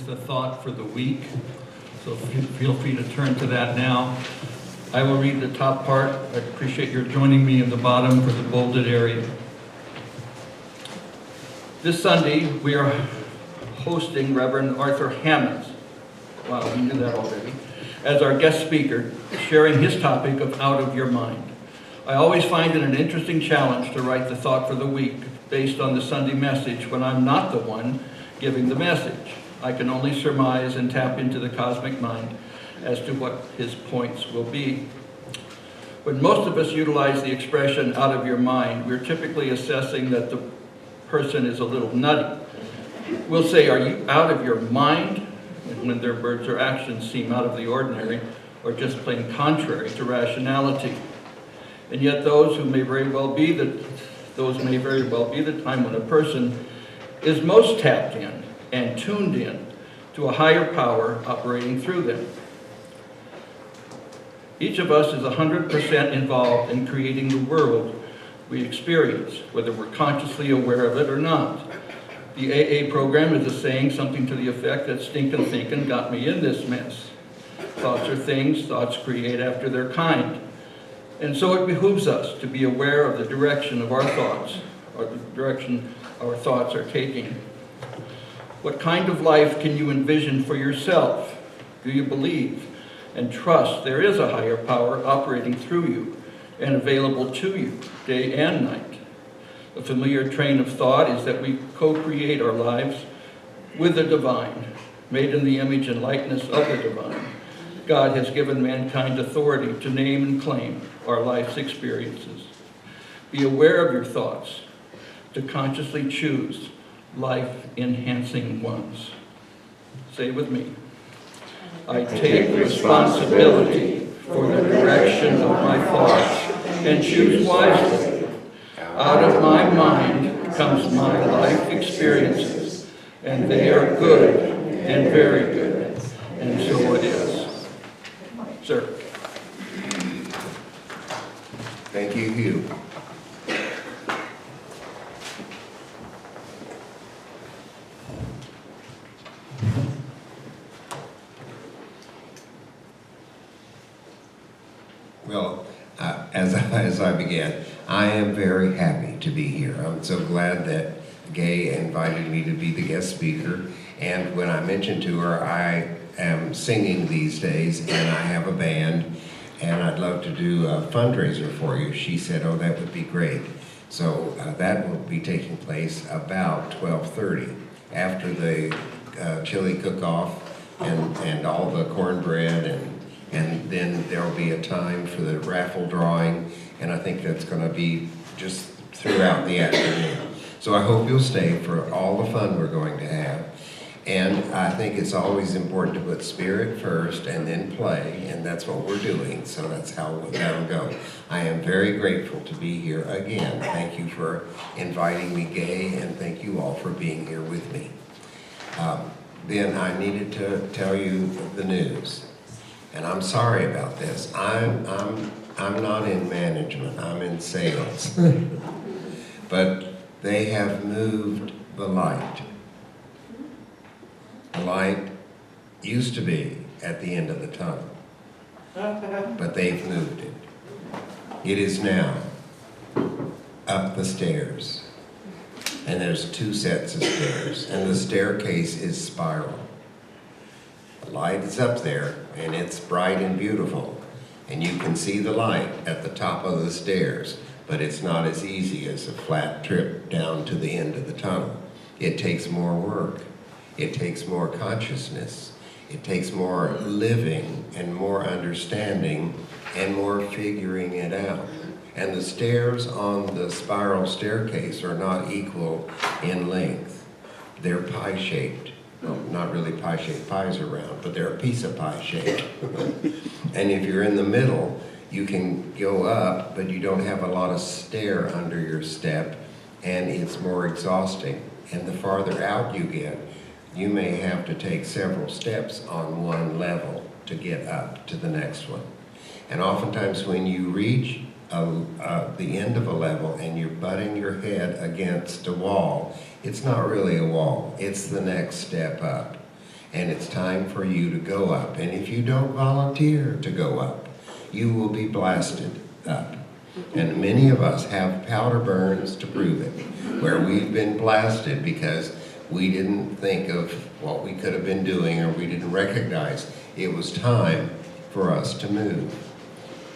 the thought for the week. So feel free to turn to that now. I will read the top part. I appreciate your joining me in the bottom for the bolded area. This Sunday, we are hosting Reverend Arthur Hammons. Wow, we knew that already. As our guest speaker, sharing his topic of Out of Your Mind. I always find it an interesting challenge to write the thought for the week based on the Sunday message when I'm not the one giving the message. I can only surmise and tap into the cosmic mind as to what his points will be. When most of us utilize the expression out of your mind, we're typically assessing that the person is a little nutty. We'll say, are you out of your mind? When their words or actions seem out of the ordinary or just plain contrary to rationality. And yet those may very well be the time when a person is most tapped in and tuned in to a higher power operating through them. Each of us is 100% involved in creating the world we experience, whether we're consciously aware of it or not. The AA program is a saying something to the effect that stinkin' thinking got me in this mess. Thoughts are things, thoughts create after their kind. And so it behooves us to be aware of the direction of our thoughts, or the direction our thoughts are taking. What kind of life can you envision for yourself? Do you believe and trust there is a higher power operating through you and available to you day and night? A familiar train of thought is that we co-create our lives with the divine, made in the image and likeness of the divine. God has given mankind authority to name and claim our life's experiences. Be aware of your thoughts, to consciously choose life-enhancing ones. Say with me, I take responsibility for the direction of my thoughts and choose wisely. Out of my mind comes my life experiences, and they are good and very good, and so it is. Sir. Thank you, Hugh. Well, as I began, I am very happy to be here. I'm so glad that Gay invited me to be the guest speaker. And when I mentioned to her, I am singing these days and I have a band and I'd love to do a fundraiser for you. She said, oh, that would be great. So that will be taking place about 12:30 after the chili cook-off and all the cornbread and then there'll be a time for the raffle drawing, and I think that's going to be just throughout the afternoon. So I hope you'll stay for all the fun we're going to have. And I think it's always important to put spirit first and then play, and that's what we're doing, so that's how that'll go. I am very grateful to be here again. Thank you for inviting me, Gay, and thank you all for being here with me. Then I needed to tell you the news. And I'm sorry about this. I'm not in management, I'm in sales. But they have moved the light. The light used to be at the end of the tunnel, but they've moved it. It is now up the stairs. And there's 2 sets of stairs, and the staircase is spiral. The light is up there, and it's bright and beautiful, and you can see the light at the top of the stairs, but it's not as easy as a flat trip down to the end of the tunnel. It takes more work. It takes more consciousness. It takes more living and more understanding and more figuring it out. And the stairs on the spiral staircase are not equal in length. They're pie-shaped. Well, not really pie-shaped, pies are round, but they're a piece of pie shape. And if you're in the middle, you can go up, but you don't have a lot of stair under your step, and it's more exhausting. And the farther out you get, you may have to take several steps on one level to get up to the next one. And oftentimes when you reach the end of a level and you're butting your head against a wall, it's not really a wall, it's the next step up. And it's time for you to go up. And if you don't volunteer to go up, you will be blasted up. And many of us have powder burns to prove it, where we've been blasted because we didn't think of what we could have been doing, or we didn't recognize it was time for us to move.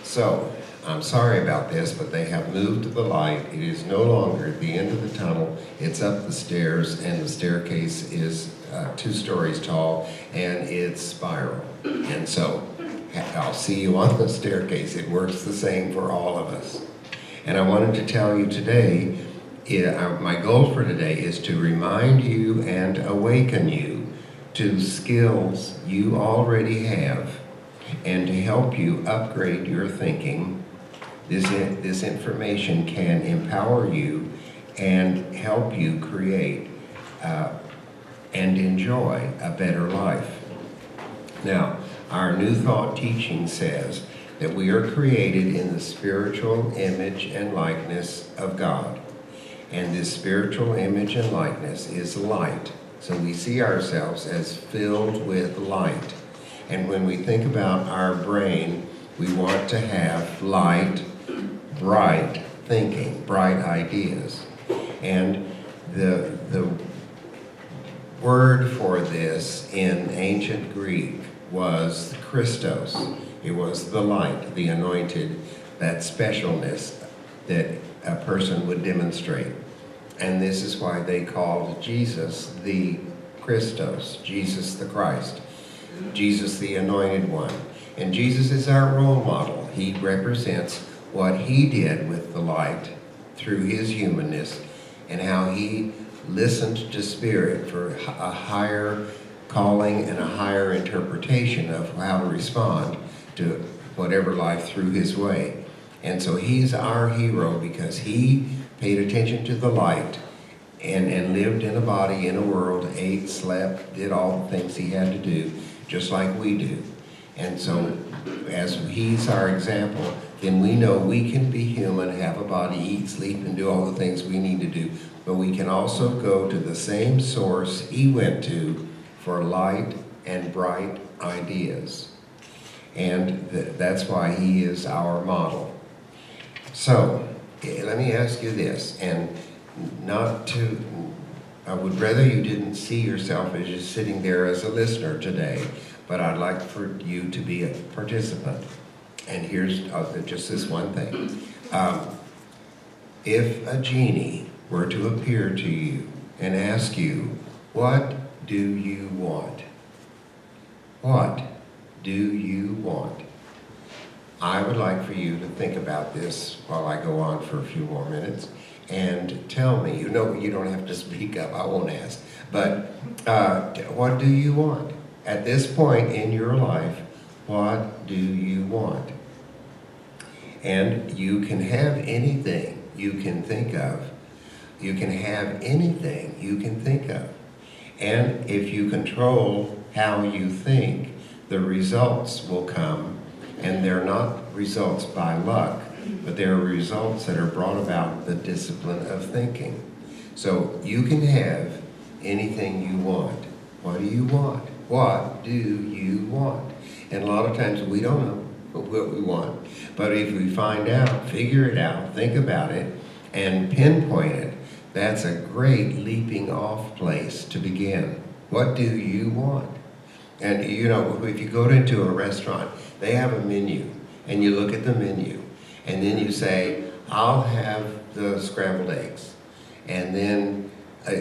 So, I'm sorry about this, but they have moved to the light. It is no longer at the end of the tunnel. It's up the stairs, and the staircase is 2 stories tall, and it's spiral. And so, I'll see you on the staircase. It works the same for all of us. And I wanted to tell you today, my goal for today is to remind you and awaken you to skills you already have, and to help you upgrade your thinking. This information can empower you and help you create and enjoy a better life. Now, our New Thought teaching says that we are created in the spiritual image and likeness of God. And this spiritual image and likeness is light. So we see ourselves as filled with light. And when we think about our brain, we want to have light, bright thinking, bright ideas. And the word for this in ancient Greek was Christos. It was the light, the anointed, that specialness that a person would demonstrate. And this is why they called Jesus the Christos, Jesus the Christ, Jesus the Anointed One. And Jesus is our role model. He represents what he did with the light through his humanness, and how he listened to Spirit for a higher calling and a higher interpretation of how to respond to whatever life threw his way. And so he's our hero because he paid attention to the light and lived in a body, in a world, ate, slept, did all the things he had to do, just like we do. And so as he's our example, then we know we can be human, have a body, eat, sleep, and do all the things we need to do. But we can also go to the same source he went to for light and bright ideas. And that's why he is our model. So, let me ask you this, and I would rather you didn't see yourself as just sitting there as a listener today, but I'd like for you to be a participant. And here's just this one thing. If a genie were to appear to you and ask you, what do you want? What do you want? I would like for you to think about this while I go on for a few more minutes and tell me. You know, you don't have to speak up, I won't ask. But what do you want? At this point in your life, what do you want? And you can have anything you can think of. You can have anything you can think of. And if you control how you think, the results will come. And they're not results by luck, but they're results that are brought about the discipline of thinking. So you can have anything you want. What do you want? What do you want? And a lot of times we don't know what we want. But if we find out, figure it out, think about it, and pinpoint it, that's a great leaping off place to begin. What do you want? And you know, if you go into a restaurant, they have a menu, and you look at the menu, and then you say, I'll have the scrambled eggs. And then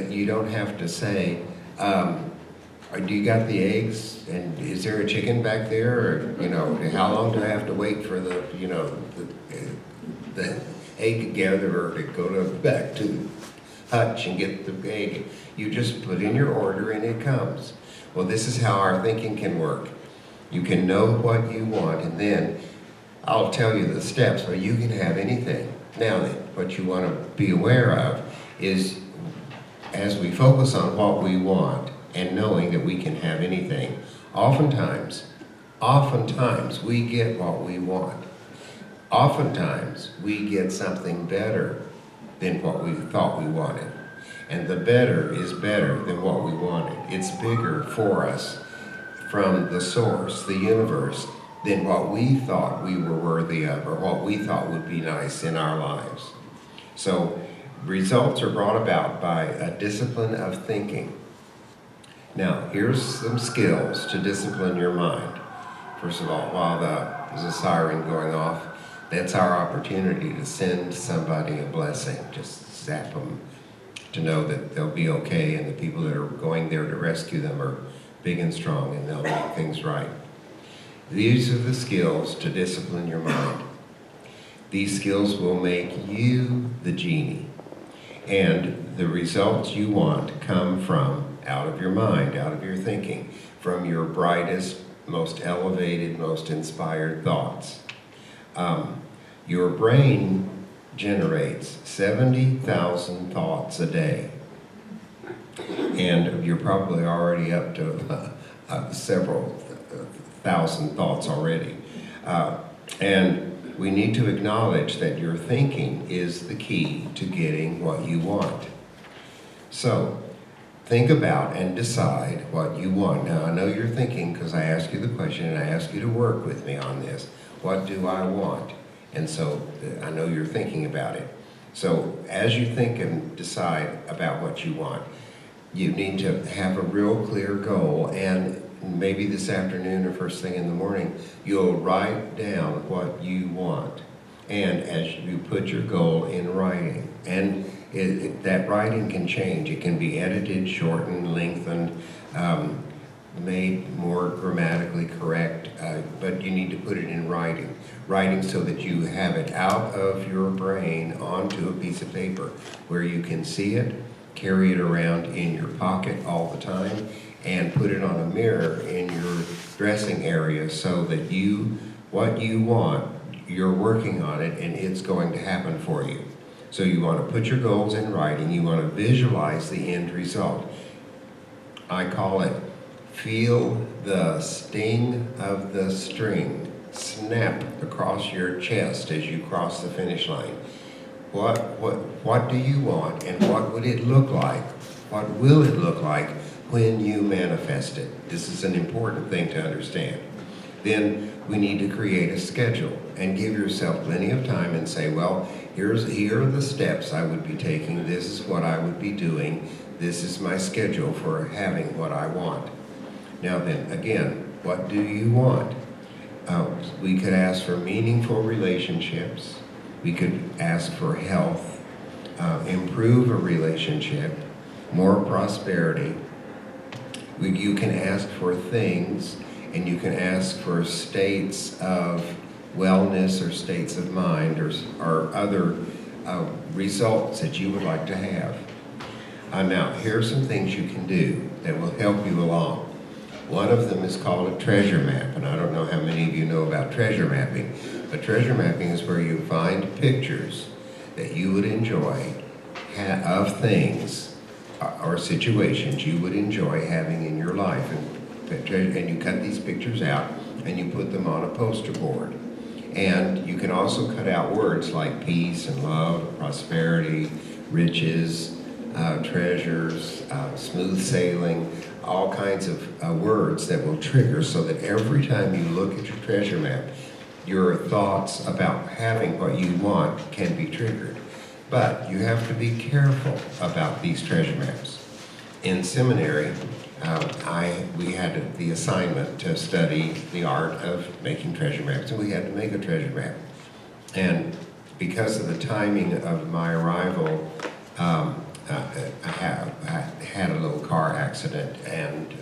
you don't have to say, do you got the eggs, and is there a chicken back there, or, you know, how long do I have to wait for the, you know, the egg gatherer to go back to Hutch and get the egg? You just put in your order and it comes. Well, this is how our thinking can work. You can know what you want, and then I'll tell you the steps, but you can have anything. Now, what you want to be aware of is, as we focus on what we want and knowing that we can have anything, oftentimes we get what we want. Oftentimes we get something better than what we thought we wanted. And the better is better than what we wanted. It's bigger for us from the source, the universe, than what we thought we were worthy of or what we thought would be nice in our lives. So results are brought about by a discipline of thinking. Now, here's some skills to discipline your mind. First of all, while there's a siren going off, that's our opportunity to send somebody a blessing. Just zap them to know that they'll be okay, and the people that are going there to rescue them are big and strong, and they'll make things right. These are the skills to discipline your mind. These skills will make you the genie, and the results you want come from out of your mind, out of your thinking, from your brightest, most elevated, most inspired thoughts. Your brain generates 70,000 thoughts a day, and you're probably already up to several thousand thoughts already. And we need to acknowledge that your thinking is the key to getting what you want. So, think about and decide what you want. Now, I know you're thinking because I asked you the question and I asked you to work with me on this. What do I want? And so I know you're thinking about it. So as you think and decide about what you want, you need to have a real clear goal, and maybe this afternoon or first thing in the morning, you'll write down what you want. And as you put your goal in writing, and that writing can change. It can be edited, shortened, lengthened, made more grammatically correct, but you need to put it in writing. Writing so that you have it out of your brain onto a piece of paper where you can see it, carry it around in your pocket all the time, and put it on a mirror in your dressing area so that what you want, you're working on it and it's going to happen for you. So you want to put your goals in writing, you want to visualize the end result. I call it feel the sting of the string snap across your chest as you cross the finish line. What do you want, and what would it look like? What will it look like when you manifest it? This is an important thing to understand. Then we need to create a schedule and give yourself plenty of time and say, well, here are the steps I would be taking. This is what I would be doing. This is my schedule for having what I want. Now then, again, what do you want? We could ask for meaningful relationships. We could ask for health, improve a relationship, more prosperity. You can ask for things, and you can ask for states of wellness or states of mind or other results that you would like to have. Now, here are some things you can do that will help you along. One of them is called a treasure map, and I don't know how many of you know about treasure mapping, but treasure mapping is where you find pictures that you would enjoy of things or situations you would enjoy having in your life, and you cut these pictures out and you put them on a poster board. And you can also cut out words like peace and love, prosperity, riches, treasures, smooth sailing, all kinds of words that will trigger so that every time you look at your treasure map, your thoughts about having what you want can be triggered. But you have to be careful about these treasure maps. In seminary, we had the assignment to study the art of making treasure maps, and we had to make a treasure map. And because of the timing of my arrival, I had a little car accident and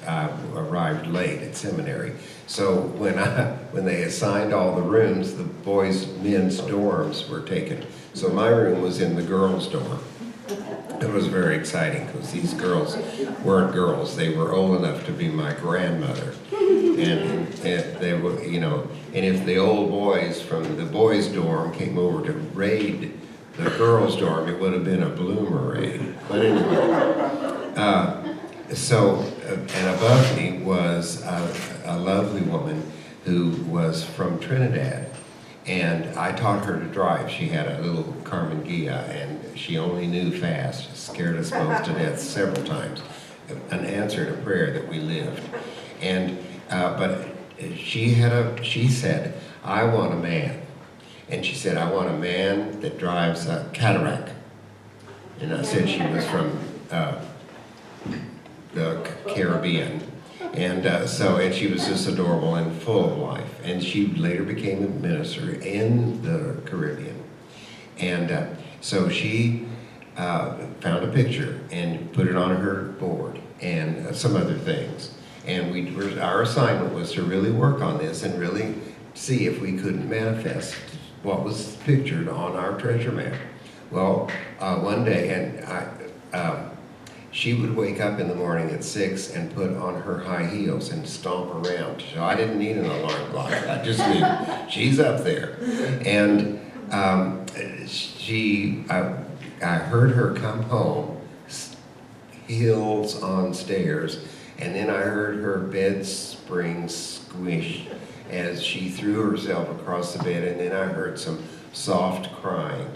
arrived late at seminary. So when they assigned all the rooms, the men's dorms were taken. So my room was in the girls' dorm. It was very exciting because these girls weren't girls. They were old enough to be my grandmother. And they were, and if the old boys from the boys' dorm came over to raid the girls' dorm, it would have been a bloomer raid. But anyway, and above me was a lovely woman who was from Trinidad. And I taught her to drive. She had a little Carmen Gia, and she only knew fast. Scared us both to death several times. An answer to prayer that we lived. And But she said, I want a man. And she said, I want a man that drives a Cadillac. And I said she was from the Caribbean. And and she was just adorable and full of life. And she later became a minister in the Caribbean. And so she found a picture and put it on her board and some other things. And our assignment was to really work on this and really see if we couldn't manifest what was pictured on our treasure map. Well, one day, she would wake up in the morning at 6 and put on her high heels and stomp around. So I didn't need an alarm clock. I just knew she's up there. And I heard her come home, heels on stairs, and then I heard her bed spring squish as she threw herself across the bed, and then I heard some soft crying.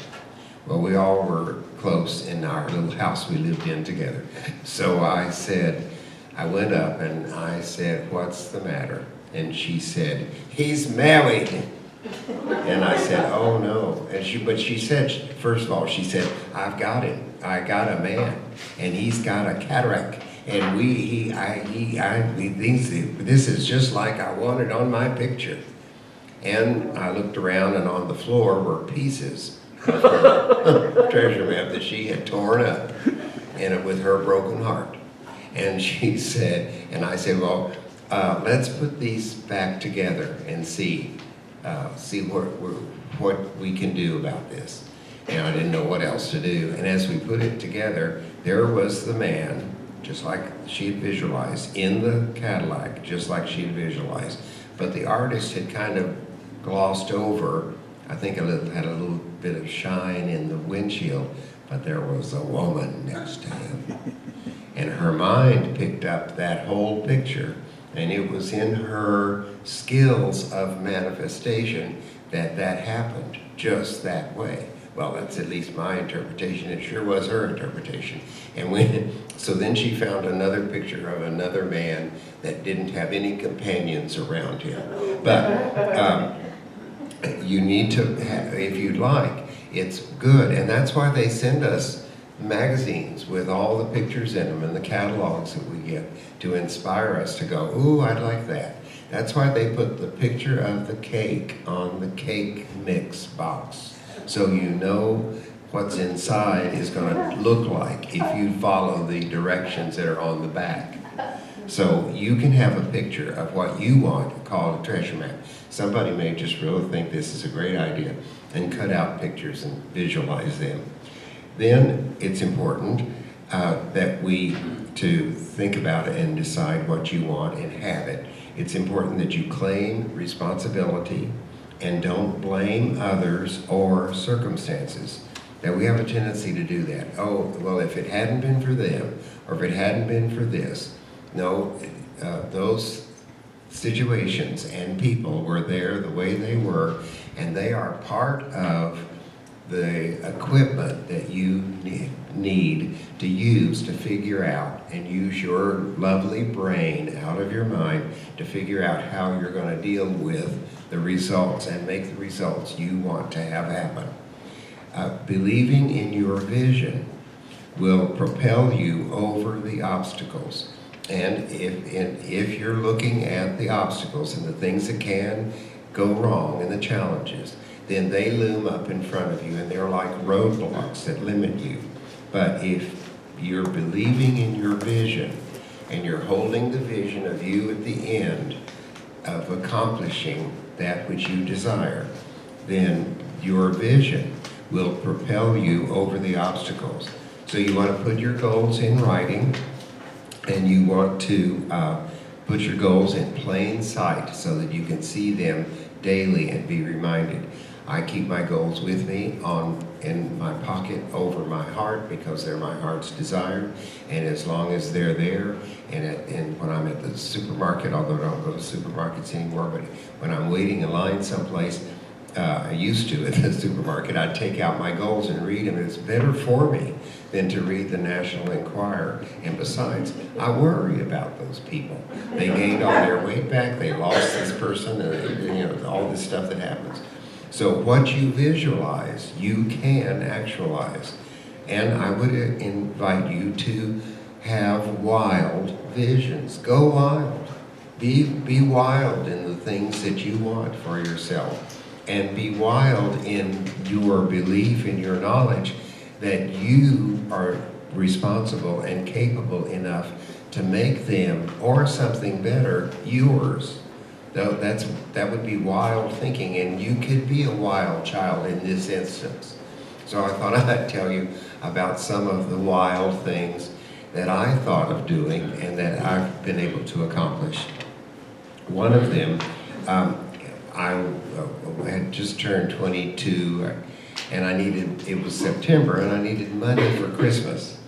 Well, we all were close in our little house we lived in together. So I went up and I said, what's the matter? And she said, he's married. And I said, oh no. But she said, first of all, she said, I've got him. I got a man, and he's got a cataract. And he thinks this is just like I wanted on my picture. And I looked around, and on the floor were pieces of her treasure map that she had torn up, and with her broken heart. And she said, and I said, well, let's put these back together and see what we can do about this. And I didn't know what else to do. And as we put it together, there was the man, just like she had visualized, in the Cadillac, just like she had visualized. But the artist had kind of glossed over, I think had a little bit of shine in the windshield, but there was a woman next to him. And her mind picked up that whole picture, and it was in her skills of manifestation that happened just that way. Well, that's at least my interpretation. It sure was her interpretation. And so then she found another picture of another man that didn't have any companions around him. But you need to have, if you'd like, it's good. And that's why they send us magazines with all the pictures in them and the catalogs that we get to inspire us to go, ooh, I'd like that. That's why they put the picture of the cake on the cake mix box. So you know what's inside is going to look like if you follow the directions that are on the back. So you can have a picture of what you want called a treasure map. Somebody may just really think this is a great idea and cut out pictures and visualize them. Then it's important that we to think about it and decide what you want and have it. It's important that you claim responsibility and don't blame others or circumstances. That we have a tendency to do that. Oh, well, if it hadn't been for them, or if it hadn't been for this. No, those situations and people were there the way they were, and they are part of the equipment that you need to use to figure out and use your lovely brain out of your mind to figure out how you're going to deal with the results and make the results you want to have happen. Believing in your vision will propel you over the obstacles. And if you're looking at the obstacles and the things that can go wrong and the challenges, then they loom up in front of you and they're like roadblocks that limit you. But if you're believing in your vision and you're holding the vision of you at the end of accomplishing that which you desire, then your vision will propel you over the obstacles. So you want to put your goals in writing, and you want to put your goals in plain sight so that you can see them daily and be reminded. I keep my goals with me in my pocket over my heart because they're my heart's desire, and as long as they're there, and when I'm at the supermarket, although I don't go to supermarkets anymore, but when I'm waiting in line someplace, I used to at the supermarket, I'd take out my goals and read them. It's better for me than to read the National Enquirer. And besides, I worry about those people. They gained all their weight back, they lost this person, and all this stuff that happens. So what you visualize, you can actualize. And I would invite you to have wild visions. Go wild. Be wild in the things that you want for yourself. And be wild in your belief, in your knowledge that you are responsible and capable enough to make them, or something better, yours. That would be wild thinking, and you could be a wild child in this instance. So I thought I'd tell you about some of the wild things that I thought of doing and that I've been able to accomplish. One of them, I had just turned 22, and it was September, and I needed money for Christmas.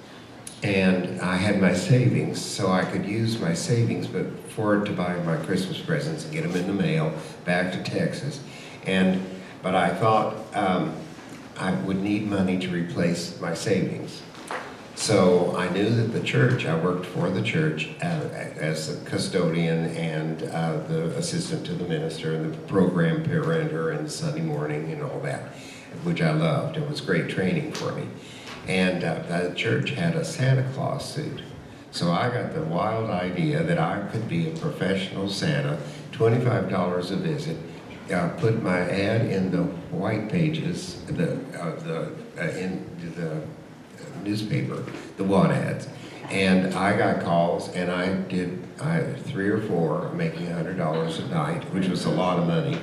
And I had my savings, so I could use my savings but for it to buy my Christmas presents and get them in the mail back to Texas. But I thought I would need money to replace my savings. So I knew that the church, I worked for the church as a custodian and the assistant to the minister and the program parenter and Sunday morning and all that, which I loved. It was great training for me. And the church had a Santa Claus suit. So I got the wild idea that I could be a professional Santa, $25 a visit, put my ad in the white pages, in the newspaper, the want ads. And I got calls, and I had 3 or 4, making $100 a night, which was a lot of money.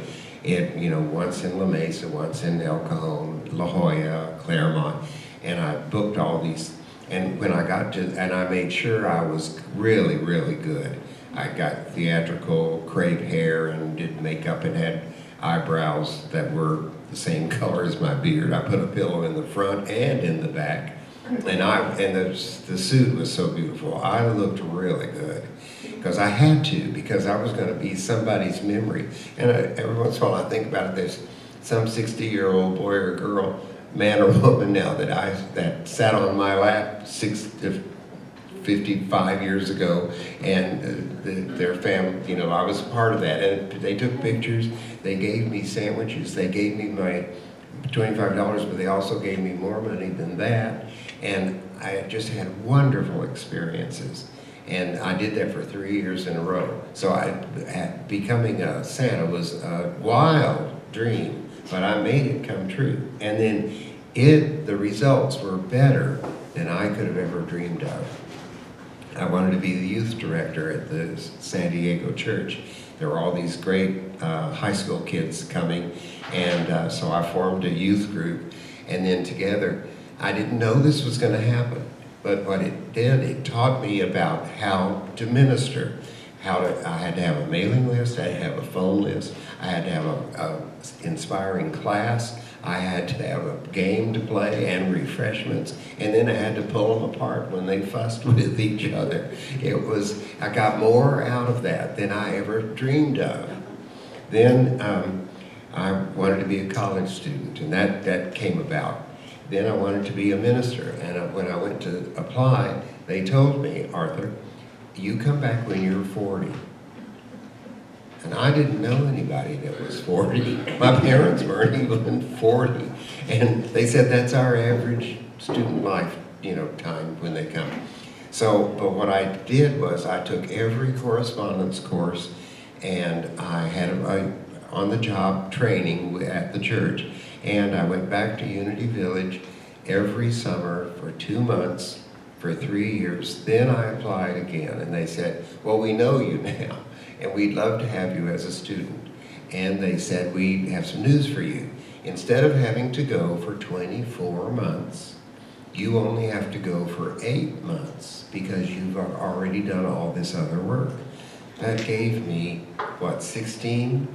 Once in La Mesa, once in El Cajon, La Jolla, Claremont, and I booked all these. And when I got to, and I made sure I was really, really good. I got theatrical crepe hair and did makeup and had eyebrows that were the same color as my beard. I put a pillow in the front and in the back. And the suit was so beautiful. I looked really good because I had to, because I was going to be somebody's memory. And every once in a while I think about it, there's some 60-year-old boy or girl, man or woman now, that sat on my lap 55 years ago, and their family, I was a part of that. And they took pictures, they gave me sandwiches, they gave me my $25, but they also gave me more money than that. And I just had wonderful experiences. And I did that for 3 years in a row. So becoming a Santa was a wild dream, but I made it come true. And then the results were better than I could have ever dreamed of. I wanted to be the youth director at the San Diego church. There were all these great high school kids coming, and so I formed a youth group. And then together, I didn't know this was going to happen, but what it did, it taught me about how to minister. I had to have a mailing list, I had to have a phone list, I had to have an inspiring class, I had to have a game to play and refreshments, and then I had to pull them apart when they fussed with each other. I got more out of that than I ever dreamed of. Then I wanted to be a college student, and that came about. Then I wanted to be a minister, and when I went to apply, they told me, Arthur, you come back when you're 40. And I didn't know anybody that was 40. My parents weren't even 40. And they said that's our average student life, time when they come. So, but what I did was I took every correspondence course, and I had on-the-job training at the church. And I went back to Unity Village every summer for 2 months, for 3 years. Then I applied again, and they said, well, we know you now, and we'd love to have you as a student. And they said, we have some news for you. Instead of having to go for 24 months, you only have to go for 8 months because you've already done all this other work. That gave me, 16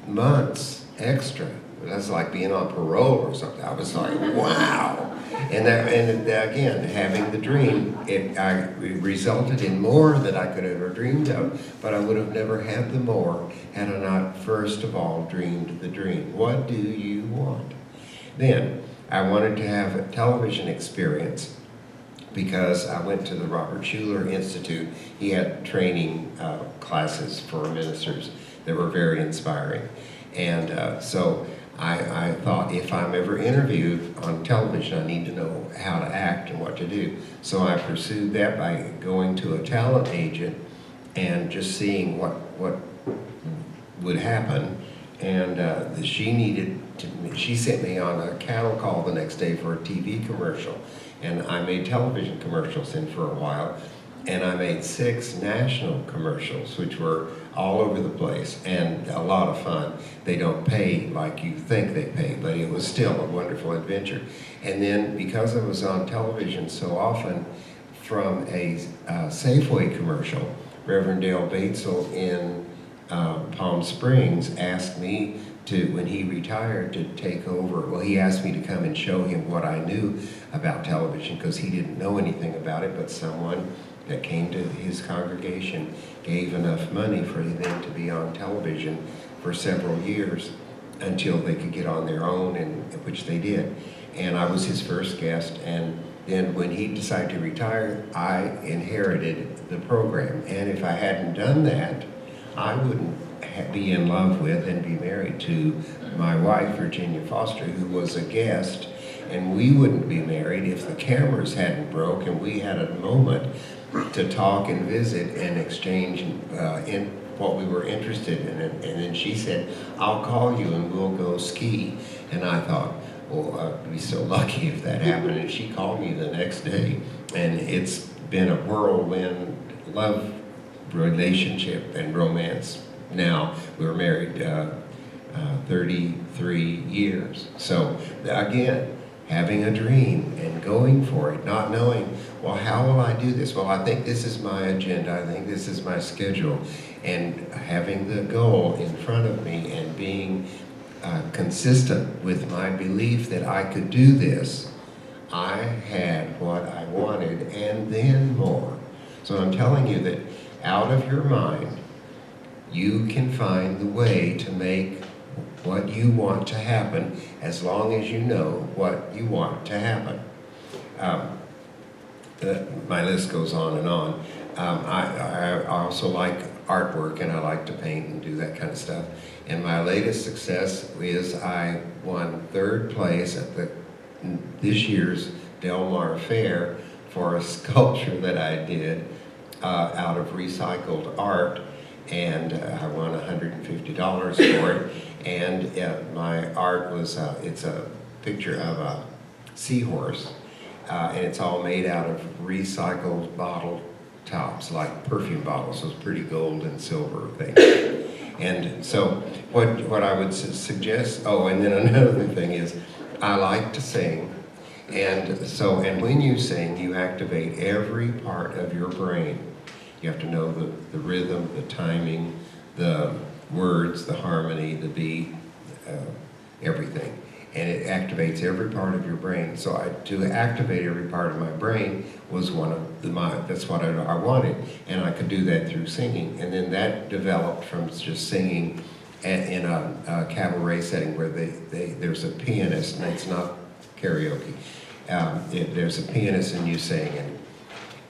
months extra. That's like being on parole or something. I was like, wow. And again, having the dream, it resulted in more than I could have ever dreamed of, but I would have never had the more had I not first of all dreamed the dream. What do you want? Then I wanted to have a television experience because I went to the Robert Schuller Institute. He had training classes for ministers that were very inspiring. And so I thought, if I'm ever interviewed on television, I need to know how to act and what to do. So I pursued that by going to a talent agent and just seeing what would happen. And she sent me on a cattle call the next day for a TV commercial. And I made television commercials then for a while. And I made 6 national commercials, which were all over the place and a lot of fun. They don't pay like you think they pay, but it was still a wonderful adventure. And then because I was on television so often, from a Safeway commercial, Reverend Dale Batesel in Palm Springs asked me to, when he retired, to take over. Well, he asked me to come and show him what I knew about television, because he didn't know anything about it, but someone that came to his congregation gave enough money for them to be on television for several years until they could get on their own, and which they did. And I was his first guest, and then when he decided to retire, I inherited the program. And if I hadn't done that, I wouldn't be in love with and be married to my wife, Virginia Foster, who was a guest, and we wouldn't be married if the cameras hadn't broke and we had a moment to talk and visit and exchange in what we were interested in. And then she said, "I'll call you and we'll go ski." And I thought, well, I'd be so lucky if that happened. And she called me the next day, and it's been a whirlwind love relationship and romance. Now, we were married 33 years. So again, having a dream and going for it, not knowing, well, how will I do this? Well, I think this is my agenda. I think this is my schedule. And having the goal in front of me and being consistent with my belief that I could do this, I had what I wanted and then more. So I'm telling you that out of your mind, you can find the way to make what you want to happen, as long as you know what you want to happen. My list goes on and on. I also like artwork, and I like to paint and do that kind of stuff. And my latest success is I won 3rd place at this year's Del Mar Fair for a sculpture that I did out of recycled art, and I won $150 for it. And my art was, it's a picture of a seahorse, and it's all made out of recycled bottle tops, like perfume bottles, those pretty gold and silver things. And so what I would suggest, oh, and then another thing is, I like to sing. And when you sing, you activate every part of your brain. You have to know the rhythm, the timing, the words, the harmony, the beat, everything. And it activates every part of your brain. So to activate every part of my brain was that's what I wanted. And I could do that through singing. And then that developed from just singing in a cabaret setting where there's a pianist, and it's not karaoke. There's a pianist and you sing.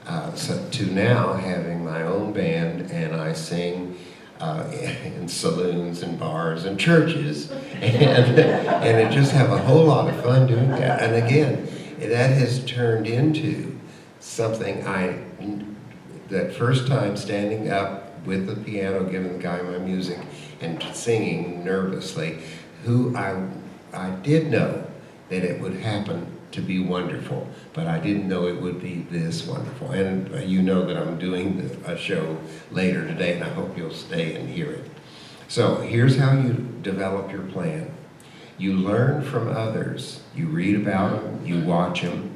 And so to now having my own band, and I sing in saloons and bars and churches, and I just have a whole lot of fun doing that. And again, that has turned into something that first time standing up with the piano, giving the guy my music, and singing nervously, who I did know that it would happen to be wonderful, but I didn't know it would be this wonderful. And you know that I'm doing a show later today, and I hope you'll stay and hear it. So here's how you develop your plan. You learn from others. You read about them, you watch them,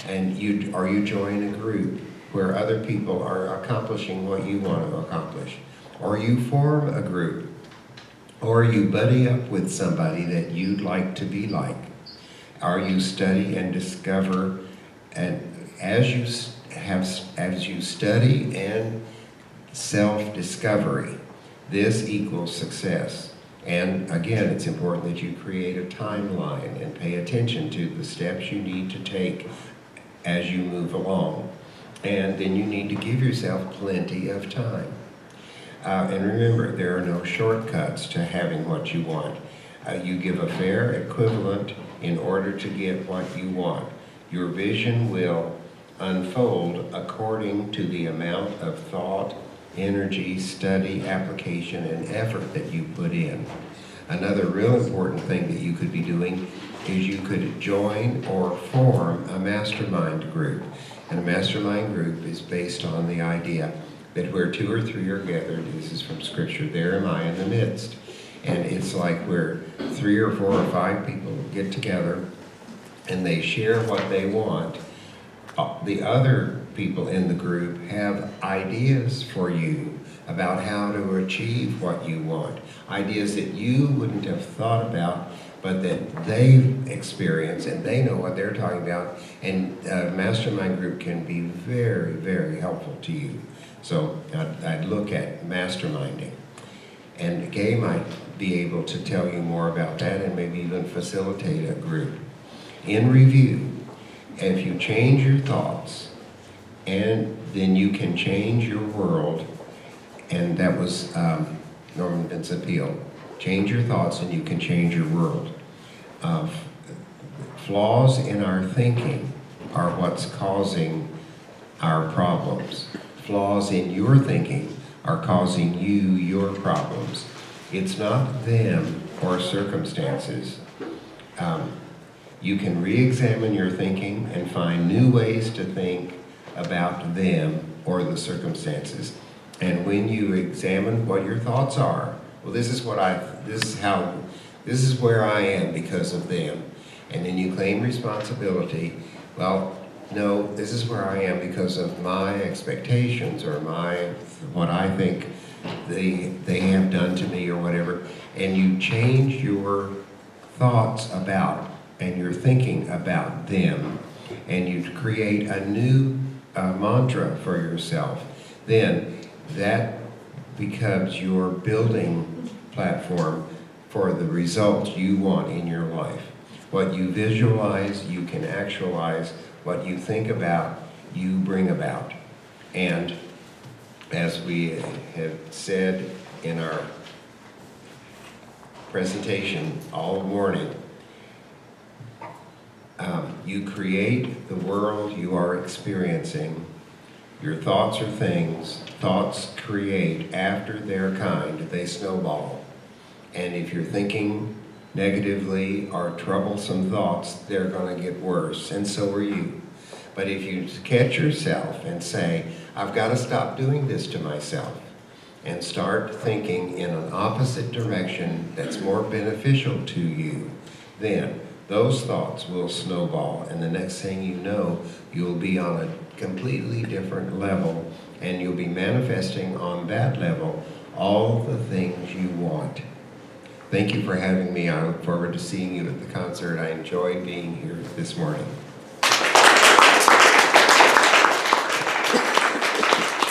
and you join a group where other people are accomplishing what you want to accomplish. Or you form a group, or you buddy up with somebody that you'd like to be like. Or you study and discover, and as you study and self-discovery, this equals success. And again, it's important that you create a timeline and pay attention to the steps you need to take as you move along. And then you need to give yourself plenty of time. And remember, there are no shortcuts to having what you want. You give a fair equivalent in order to get what you want. Your vision will unfold according to the amount of thought, energy, study, application, and effort that you put in. Another real important thing that you could be doing is you could join or form a mastermind group. And a mastermind group is based on the idea that where 2 or 3 are gathered, this is from Scripture, there am I in the midst. And it's like where 3 or 4 or 5 people get together and they share what they want. The other people in the group have ideas for you about how to achieve what you want. Ideas that you wouldn't have thought about, but that they've experienced and they know what they're talking about. And a mastermind group can be very, very helpful to you. So I'd look at masterminding. And Gay might be able to tell you more about that and maybe even facilitate a group. In review, if you change your thoughts, and then you can change your world, and that was Norman Vincent Peale. Change your thoughts and you can change your world. Flaws in our thinking are what's causing our problems. Flaws in your thinking are causing you your problems. It's not them or circumstances. You can re-examine your thinking and find new ways to think about them or the circumstances. And when you examine what your thoughts are, well, this is where I am because of them. And then you claim responsibility. Well, no, this is where I am because of my expectations or what I think they have done to me or whatever. And you change your thoughts about and your thinking about them, and you create a new mantra for yourself. Then that becomes your building platform for the results you want in your life. What you visualize, you can actualize. What you think about, you bring about. And as we have said in our presentation all morning, you create the world you are experiencing. Your thoughts are things. Thoughts create after their kind. They snowball. And if you're thinking negatively or troublesome thoughts, they're going to get worse, and so are you. But if you catch yourself and say, I've got to stop doing this to myself, and start thinking in an opposite direction that's more beneficial to you, then those thoughts will snowball, and the next thing you know, you'll be on a completely different level, and you'll be manifesting on that level all the things you want. Thank you for having me. I look forward to seeing you at the concert. I enjoyed being here this morning.